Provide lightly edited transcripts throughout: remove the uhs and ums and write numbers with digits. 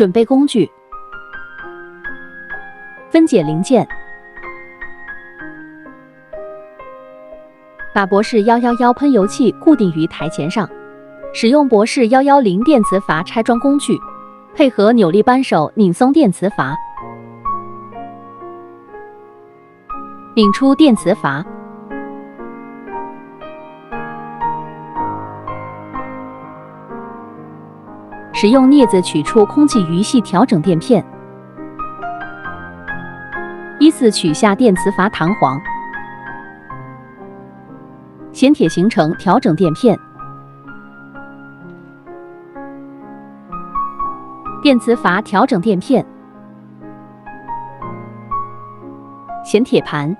准备工具：分解零件。把博士111喷油器固定于台前上，使用博士110电磁阀拆装工具，配合扭力扳手拧松电磁阀，拧出电磁阀。使用镊子取出空气余系调整垫片，依次取下电磁阀弹簧。衔铁形成调整垫片，电磁阀调整垫片，衔铁盘，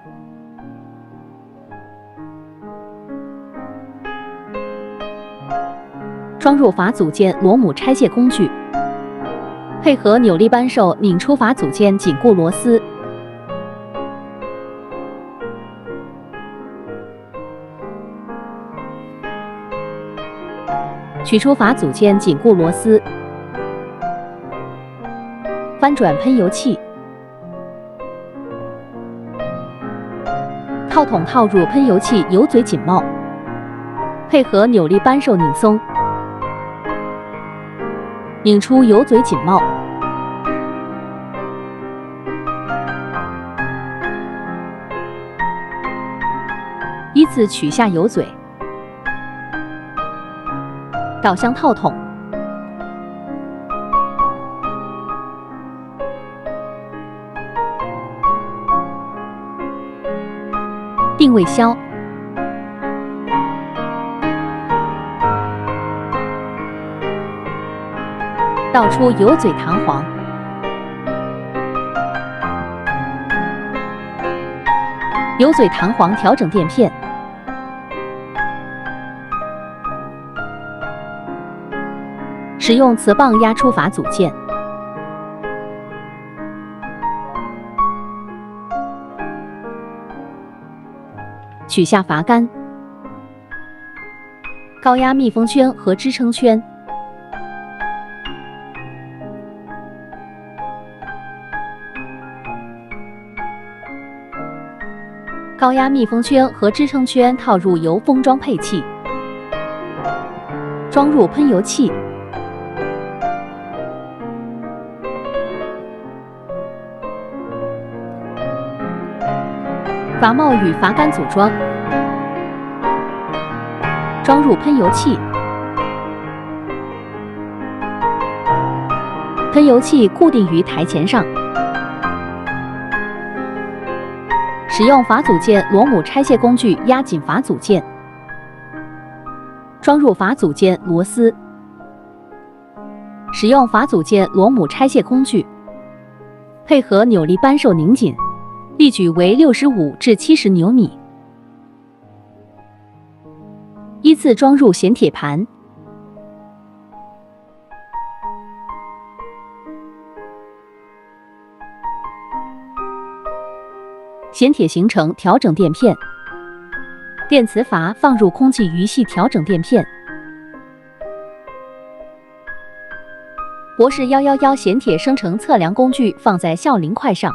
装入阀组件螺母拆卸工具，配合扭力扳手拧出阀组件紧固螺丝。取出阀组件紧固螺丝，翻转喷油器，套筒套入喷油器油嘴紧帽，配合扭力扳手拧松，拧出油嘴紧帽。依次取下油嘴，导向套筒，定位销，倒出油嘴弹簧，油嘴弹簧调整垫片，使用磁棒压出阀组件，取下阀杆，高压密封圈和支撑圈，高压密封圈和支撑圈套入油封装配器，装入喷油器，阀帽与阀杆组装，装入喷油器，喷油器固定于台前上，使用阀组件螺母拆卸工具压紧阀组件，装入阀组件螺丝，使用阀组件螺母拆卸工具，配合扭力扳手拧紧，力矩为65至70牛米。依次装入衔铁盘，衔铁形成调整垫片，电磁阀放入空气余系调整垫片，博士111衔铁生成测量工具放在效零块上，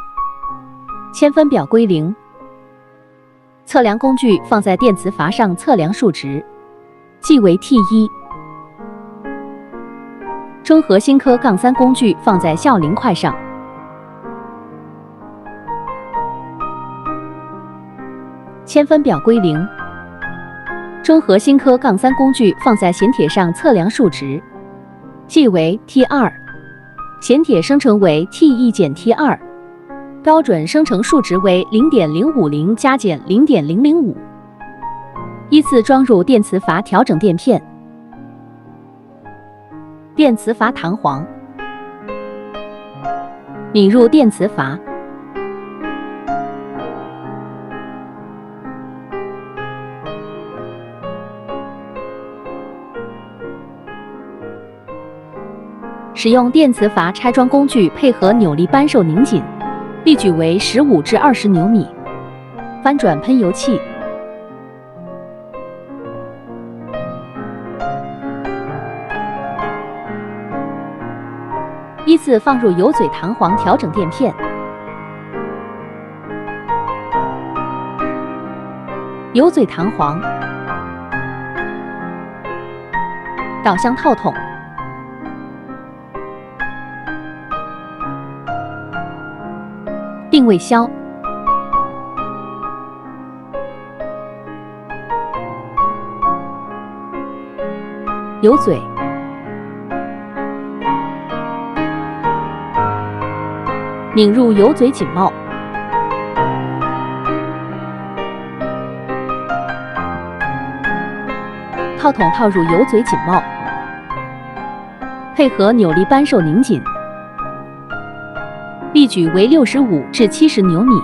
铅分表归零，测量工具放在电磁阀上测量数值，即为 T1。中和新科-3工具放在效零块上，铅分表归零，中和新科-3工具放在衔铁上测量数值，即为 T2。衔铁生成为 T1 减 T2。标准生成数值为 0.050 加减 0.005， 依次装入电磁阀调整垫片、电磁阀弹簧，拧入电磁阀，使用电磁阀拆装工具配合扭力扳手拧紧，力矩为15至20牛米。翻转喷油器，依次放入油嘴弹簧调整垫片。油嘴弹簧，导向套筒，定位销，油嘴，拧入油嘴紧帽，套筒套入油嘴紧帽，配合扭力扳手拧紧，力矩为65至70牛米。